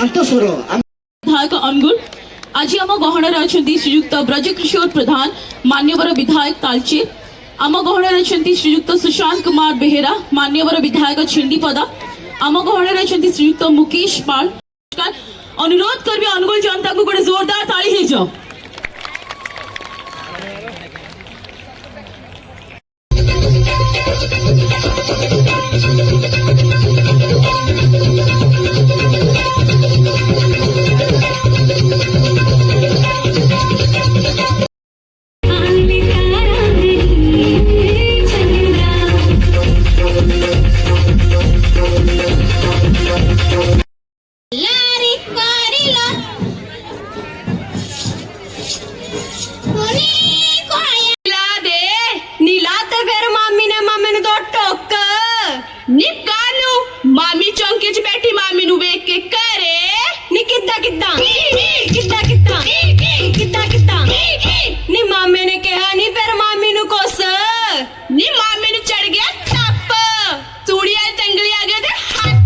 शांत स्वर विधायक अनुगुल आज आम गहन अच्छा श्रीयुक्त ब्रजकिशोर प्रधान मान्यवर विधायक तालचेर आम गहन अच्छा श्रीयुक्त सुशांत कुमार बेहेरा मान्यवर विधायक छिंडीपदा आम गहन अच्छा श्रीयुक्त मुकेश पाल अनुरोध करबी अनुगुल जनता को गोटे जोरदार ताली हो जाओ। मामी चौंके च बैठी मामी नु वेख के करे नी किद्दा किद्दा किद्दा किद्दा किद्दा किद्दा नी मामे ने कहा नी फिर मामी नु कोस नी मामी नु चढ़ गया थप चूड़ियां तंगली आ गए ते हाथ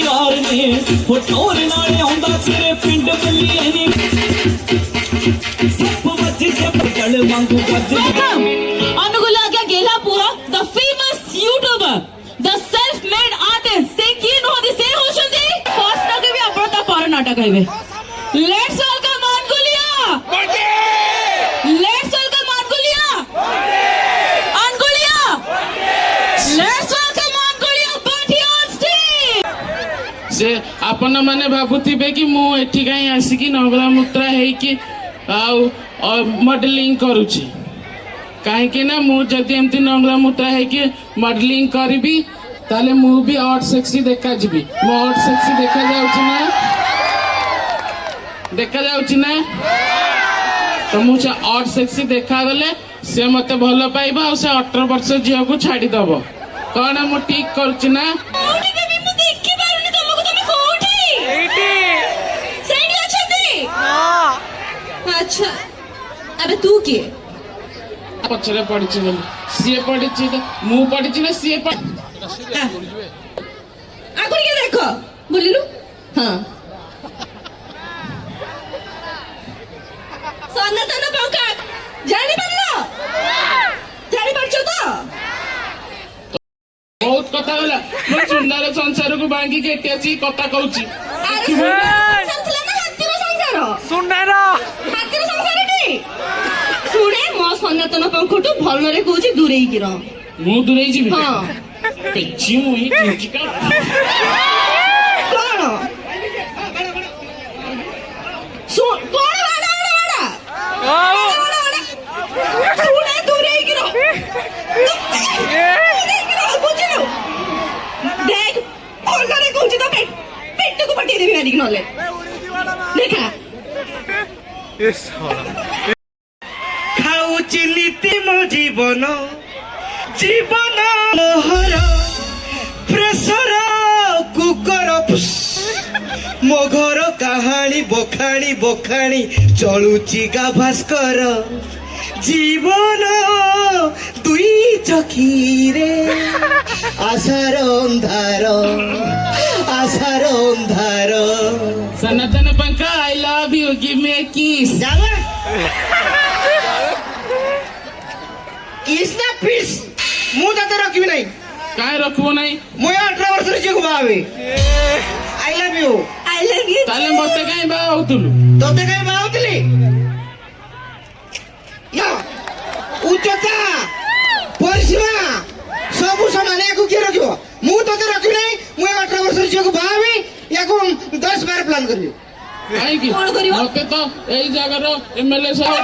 यार ने वो टोर नाले आंदा तेरे पिंड बल्ली नी अनुगुल आज्ञा गेला पूरा the famous YouTuber the self made artist से की नो दिसे होशंदी फर्स्ट ना के भी अपरता पर नाटक है let's welcome Anugulia let's welcome Anugulia Anugulia let's welcome Anugulia party on stage से आपण माने भाबुथिबे कि मु एठी काई आसी कि नगला मुत्रा है कि आउ मॉडलिंग करूची कहीं ना मु जदि एमती नंगला मुत्रा है कि मॉडलिंग करी ताले मु भी हॉट सेक्सी देखा जीबी मो हॉट सेक्सी देखा जाउची ना तो मु हॉट सेक्सी देखा गले से मते भलो पाइबा से 18 वर्ष झियो को छाड़ी दबो कौन मु ठीक करूची ना अच्छा अबे तू किए पछरे पड़िछि बोली सीए पड़िछि मु पड़िछि ना सीए पड़ आगुरी के देखो बोलिलु हां सन्नतन पंका जानि परलो जानि परछो तो बहुत कथा होला मो सुंदर संसार को बांगी के टेची कथा कहूची संतला ना हातीर संसार सुंदर हातीर संसार नी सुने मो सन्नतन पंखटू भल रे कहूची दूरेई की रह मु दूरेई जीबी हां पेची मु ही चिका कोन सुन कोन वाडा सुने दूरेई की रह बुझिलो देख भल रे कहूची तो पेट को पटी देबी मारी नले देखा खाऊची नीति मो जीवन जीवन मोहर प्रेसर कुकर मो घर कहानी बखाणी बखाणी चलुची गाभास्कर जीवन दुई चखीरे आशार अंधार सनातन पंखा I love you give me a kiss kiss ना पीस मु तते रखबी नहीं काय रखबो नहीं मु 18 वर्ष रे जेको बावे आई लव यू ताले मते काई बा होतुलु तोते काई बावतली या उच्चता परिसीमा सब समान याको के रखिबो मु तते रखबी नहीं मु 18 वर्ष रे जेको बावे याको 10 बार प्लान करबी काई की मते तो एई जगह रो एमएलए साहब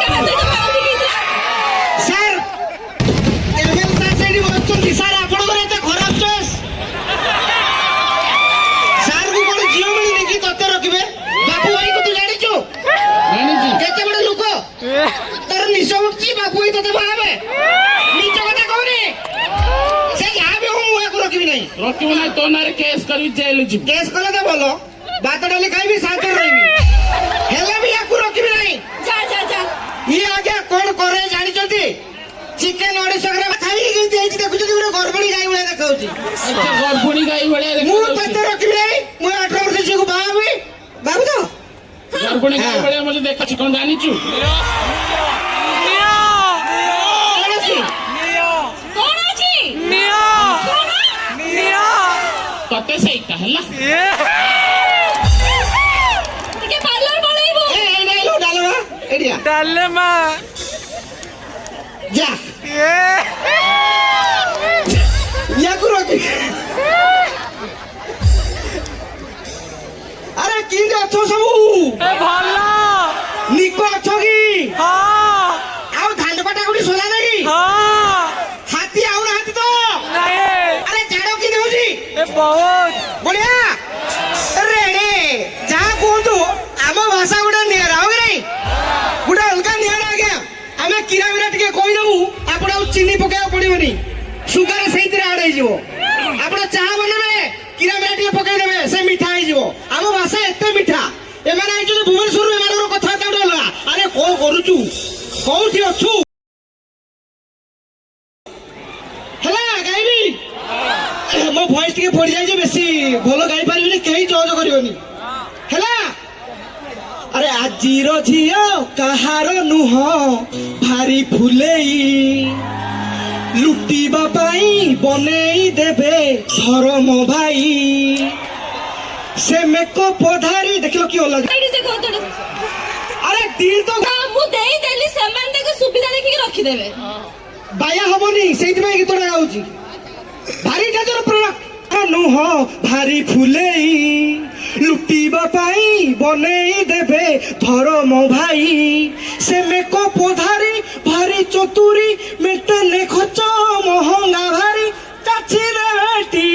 सर एमएलए साइड बचुंदी सर आपण करे ते खराब चॉइस सर को कोन जियो मिली कि तते रखबे बापू भाई को तू जानि छु केते बड़ लोक तर निशा उठची बापू भाई तते भावे नीच कथा कहनी से जाबे हम याको रखबी नहीं रखबो नहीं तो नारे केस करबी जेल जी केस कले तो बोलो बात डाली खाइबी शांत रहिबी हेले भी याको रखबी नहीं जा जा जा ये आगे कौन करे जानि ଚିକେନ 250 ଗ୍ରାମ ଖାଇକି କେମିତି ହେଇଛି ଦେଖୁଛନ୍ତି ଗୋଟେ ଗର୍ଭଣୀ ଗାଈ ଭଳିଆ ଦେଖାଉଛି ଆଚ୍ଛା ଗର୍ଭଣୀ ଗାଈ ଭଳିଆ ମୁଁ ଦେଖାଯାଉଛି। ତତେ ରଖିବି ନାହିଁ ମୁଁ 18 ବର୍ଷ ଝିଅକୁ ବାହା ହେବି ବାବୁ ତ ଗର୍ଭଣୀ ଗାଈ ହଁ। ଭଳିଆ ମତେ ଦେଖାଉଛି କଣ ଜାଣିଛୁ? କଣ ଅଛି? କଣ ଅଛି ତତେ ସେଇଟା ହେଲା ଟିକେ ପାର୍ଲର ପଳେଇବୁ ଏ ଏଇଟା ଆଇଲୁ ଡାଲମା ଏଇଠିଆ ଡାଲେମା ଯା ୟାକୁ ରଖି ଆରେ କିନ୍ତି ଅଛ ସବୁ ଏ ଭଲ ନିକ ଅଛ କି ହଁ ଆଉ ଧାନ କଟା କୋଉଠି ସୋଲା ନାହିଁ ହଁ ହାତୀ ଆଉ ନାହାନ୍ତି ତ ନାଇଁ ଆରେ ଝାଡ କିନ୍ତି ହଉଛି ଏ ବହୁତ ବଢିଆ ରେଡେ ଯାହା କୁହନ୍ତୁ ଆମ ଭାଷା ଗୋଟେ ନିଆରା ହଉ କି ନାଇଁ ଗୋଟେ ଅଲଗା ନିଆରା ଆଜ୍ଞା ଆମେ କିରା ବିରା ଟିକେ କହିଦେବୁ ଆପଣ ଆଉ ଚିନି ପକେଇବାକୁ ପଡିବନି ସୁଗାର ସେଇଥିରେ ଆଡ ହେଇଯିବ ଆପଣ ଚାହା ବନେଇବେ କିରା ବିରା ଟିକେ ପକେଇଦେବେ ସେ ମିଠା ହେଇଯିବ ଆମ ଭାଷା ଏତେ ମିଠା ଏମାନେ ଆଇଛନ୍ତି ଭୁବନେଶ୍ୱରରୁ ଏମାନଙ୍କର କଥାବାର୍ତ୍ତା ଗୋଟେ ଅଲଗା ଆରେ କଣ କରୁଛୁ କୋଉଠି ଅଛୁ ହେଲା ଗାଇବି ମୋ ଭଏସ୍ ଟିକେ ପଡିଯାଇଛି ବେଶୀ ଭଲ ଗାଇ ପାରିବିନି କେହି ଜଜ କରିବନି ହେଲା ଆରେ ଆଜିର ଝିଅ କାହାର ନୁହଁ ଭାରି ଫୁଲେଇ ଲୁଟିବା ପାଇଁ ବନେଇ ଦେବେ ଧରମ ଭାଇ ସେ ମେକଅପ୍ ପଧାରି ଦେଖିଲ କି ଅଲଗା ଏଇଠି ସେ କହୁଥିଲେ ଆରେ ଦିଲ୍ ତ ମୁଁ ଦେଇଦେଲି ସେମାନେ ତାକୁ ସୁବିଧା ଦେଖିକି ରଖିଦେବେ ବାୟା ହବନି ସେଇଥିପାଇଁ ଗୀତଟା ଗାଉଛି ଭାରି ଡେଞ୍ଜର ପ୍ରଣ ନୁହଁ ଭାରି ଫୁଲେଇ ଲୁଟିବା ପାଇଁ ବନେଇ ଦେବେ ଧରମ ଭାଇ ସେ ମେକଅପ୍ ପଧାରି ଭାରି ଚତୁରୀ ମେଣ୍ଟେନେ ଖର୍ଚ୍ଚ ମହଙ୍ଗା ଭାରି ଚାଛି ରେଟି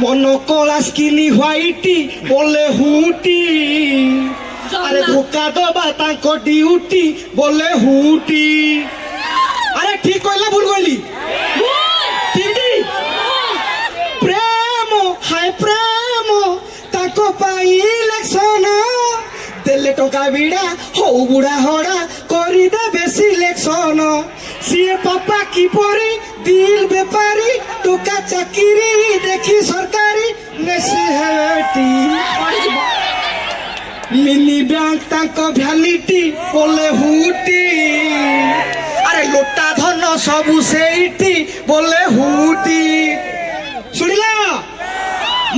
ମନ କଳା ସ୍କିନି ହ୍ୱାଇଟି ବୋଲେ ହୁଟି আরে ধোকা দবা তাঙ্ক ডিউটি বলে হুটি আরে ঠিক কইলা ভুল কইলি ঠিকটি প্রেম হায় প্রেম তাঙ্ক পাই ইলেকশন দেলে টঙ্কা বিড়া হউ বুড়া হড়া করি দেবে সিলেকশন সিয়ে পাপা কিপরি দিল বেপারি টোকা চাকিরি দেখি সরকারি নেশি হেটি মিনি ব্যাংক তাঙ্ক ভ্যালিটি বলে হুটি আরে লোটা ধন সবু সেইটি বলে হুটি শুনিলা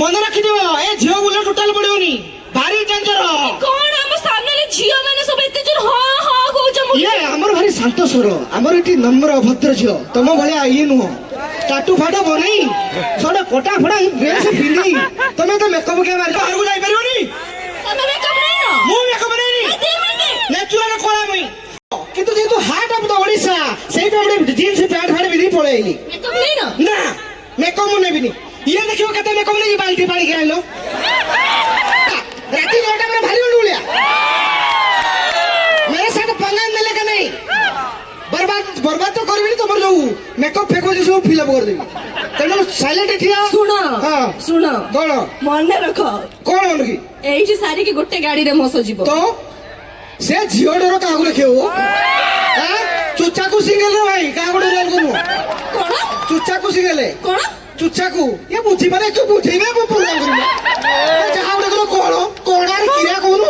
মনে রাখিদিও এ ঝিও বলে টোটাল পড়িবনি ভারি ডেঞ্জর କଣ ଆମ ସାମ୍ନାରେ ଝିଅ ମାନେ ସବୁ ଏତେ ଜୋର ହଁ ହଁ କହୁଛ ମୁଁ ଇଏ ଆମର ଭାରି ଶାନ୍ତ ସ୍ୱର ଆମର ଏଠି ନମ୍ର ଅଭଦ୍ର ଝିଅ ତମ ଭଳିଆ ଇଏ ନୁହଁ ଟାଟୁ ଫାଟୁ ବନେଇ ସଡା କଟା ଫଡା ଡ୍ରେସ ପିନ୍ଧି ତମେ ତ ମେକଅପ୍ କେ ମାରି ବାହାରକୁ ଯାଇପାରିବନି ତମେ ମେକଅପ୍ ନେଇନ ମୁଁ ମେକଅପ୍ ନେଇନି ନ୍ୟାଚୁରାଲ କଳା ମୁଇଁ କିନ୍ତୁ ଯେହେତୁ ହାର୍ଟ ଅଫ୍ ଦ ଓଡିଶା ସେଇଟା ଗୋଟେ ଜିନ୍ସ ପ୍ୟାଣ୍ଟ ଫାଣ୍ଟ ପିନ୍ଧି ପଳେଇଲି ମେକଅପ୍ ନେଇନ ନା ମେକଅପ୍ ମୁଁ ନେବିନି ଇଏ ଦେଖିବ କେତେ ମେକଅପ୍ ନେଇକି ବାଲ୍ଟି ପାଣିକି ଆଣିଲ ରାତି 9ଟା ବେଳେ ଭାରି ଉଳିଆ मेरे साथ पंगा नेले का नहीं बर्बाद तो करबी तमर जो मेकअप फेको जे सब फिल अप कर देबी तेनो साइलेंट ठिया ଶୁଣ हां ଶୁଣ कोन ମନେ ରଖ कोन मन की ଏଇଠି ସାରିକି ଗୋଟେ ଗାଡିରେ ମୋ ସହ ଯିବ तो से झियो डर का गुले खेओ हां चुच्चा को सिंगल रे भाई का गुडे रेल को କଣ चुच्चा को सिंगल କଣ चुच्चा को ये बुझी माने क्यों बुझेबे वो प्रोग्राम करिबे जहां गुडे को कोण आर किरा कोनु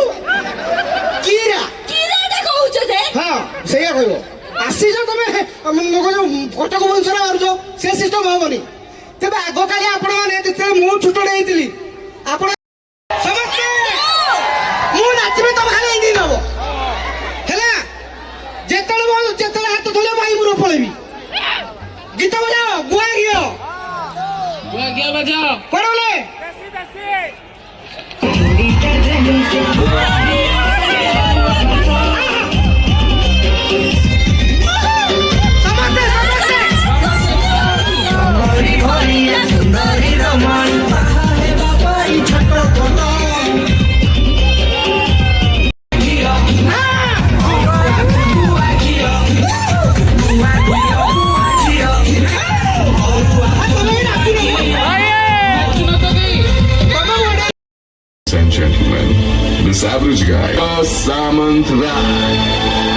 किरा କି ରେଟେ କହୁଛ ଯେ ହଁ ସେଇଆ କହିବ ଆସିଛ ତମେ କଟକ ଭୁବନେଶ୍ୱର ମାରୁଛ ସେ ସିଷ୍ଟମ ହବନି ତେବେ ଆଗକାଳେ ଆପଣ ମାନେ ଯେତେବେଳେ ମୁଁ ଛୋଟଟେ ହେଇଥିଲି ଆପଣ ସମସ୍ତେ ମୁଁ ନାଚିବି ତମେ ଖାଲି ଏମିତି ନବ ହେଲା ଯେତେବେଳେ ହାତ ଧରିବ ଭାଇ ମୁଁ ପଳେଇବି ଗୀତ ବଜାଅ ଗୁଆ ଘିଅ क्या बजाओ କୁଆଡେ ଗଲେ And gentlemen, this average guy, Samantha.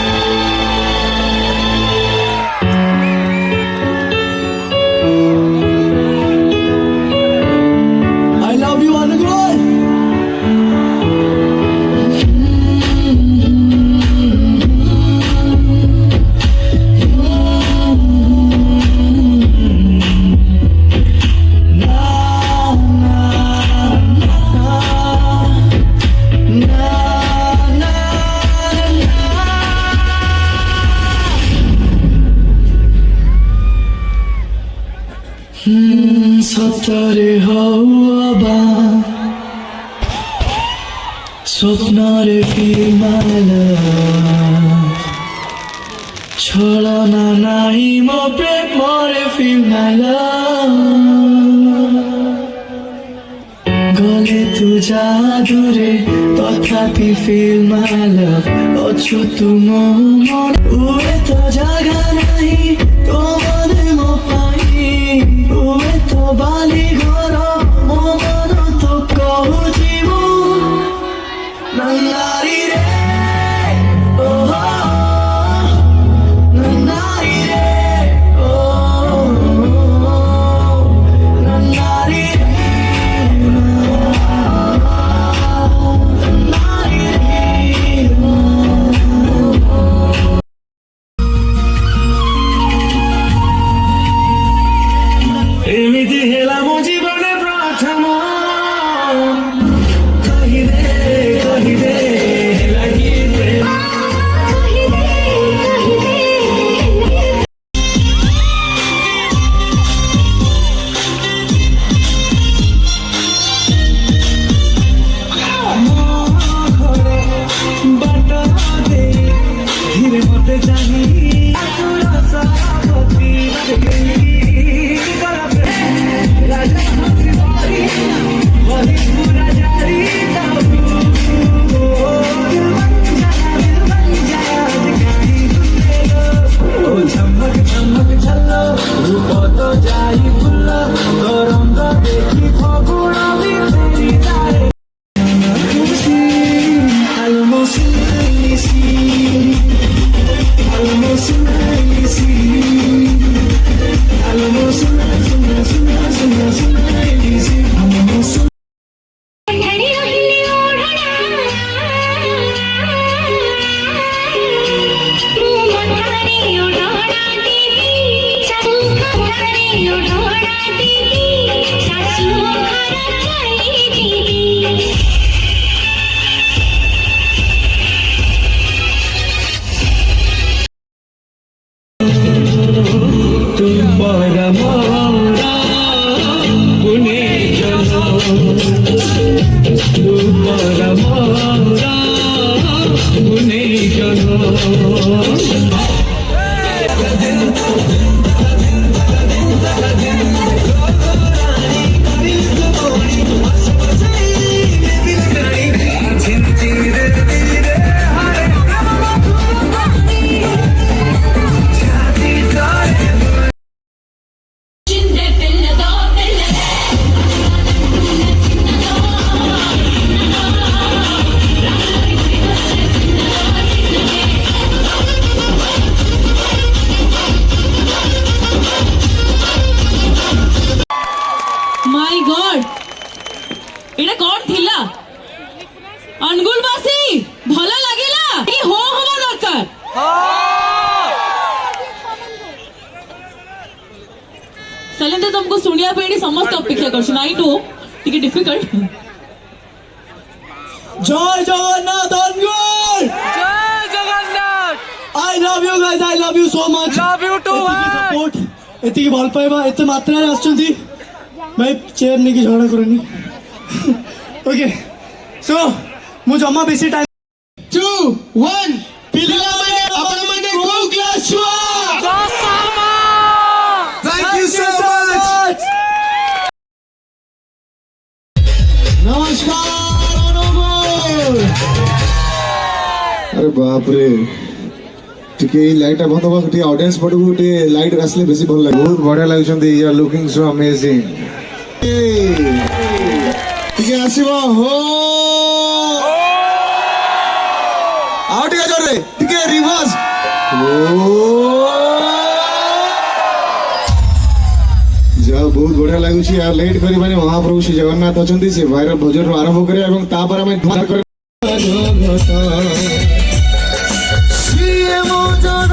রে হওয়া স্বপ্নরে ফিরমালা ছলনা নাই মো প্রেমরে ফিরমালা গলে তু জাদুরে তথাপি ফিরমালা অଛୁ তুম মন উড়ে তো জাগা নাই তো মনে মো পাই উড়ে তো বালি ঘর মো মন তো কহুছি মু নন্দারি রে ও নন্দারি রে ও নন্দারি রে নন্দারি রে ଏମିତି ହେଲା ମୋ ଜୀବନ ପ୍ରଥମ କହିଦେ କହିଦେ ହେଲା କି ପ୍ରେମ ବାଟ ଦେଇ ଧୀରେ ମତେ ଚାହିଁ ଆକୁଳ ସାଗତି ରାଜା ହସି ବହି ବହି ପୁରା ଜାରି ଓ ଝମକ ଝମକ ଛଲ ରୂପ ତ ଯାଇ ଫୁଲ ତୋ ରଙ୍ଗ ଦେଖି ଫଗୁଣ ବି ଫେରି ଯାଏ almost माय गॉड एटा कौन थिला अनुगुलवासी भला लागिला कि हो हवा दरकार सलेंदर तुमको सुनिया पे समस्त अपेक्षा करछु नाइ नो टिके difficult Jai Jagannath Angul Jai Jagannath I love you guys, I love you so much. Love you too, এতিকি man. support, এতিকি ভাল পাইবা এতে মাত্রায় আসছন্তি ভাই চেয়ার নেকি ঝগড়া করনি ওকে সো মু জমা বেশি টাইম 2 1 ପିଲାମାନେ ଆପଣମାନେ କୋଉ କ୍ଲାସ୍ ଛୁଆ Thank you so much. ନମସ୍କାର ଅନୁଗୁଳ अरे बाप रे टिके लाइट बंद हो टिके ऑडियंस पड़ू टिके लाइट आसले बेसी भल लागे बहुत बढ़िया लागुछंती you are looking so amazing टिके आसीबो हो आउ टिके जोरे टिके रिवर्स जा बहुत बढ़िया लागुछि यार लेट करी माने महाप्रभु श्री जगन्नाथ अछंती से भाइरल भजन आरंभ करे एवं तापर हम ध्यान करे श्री मोजन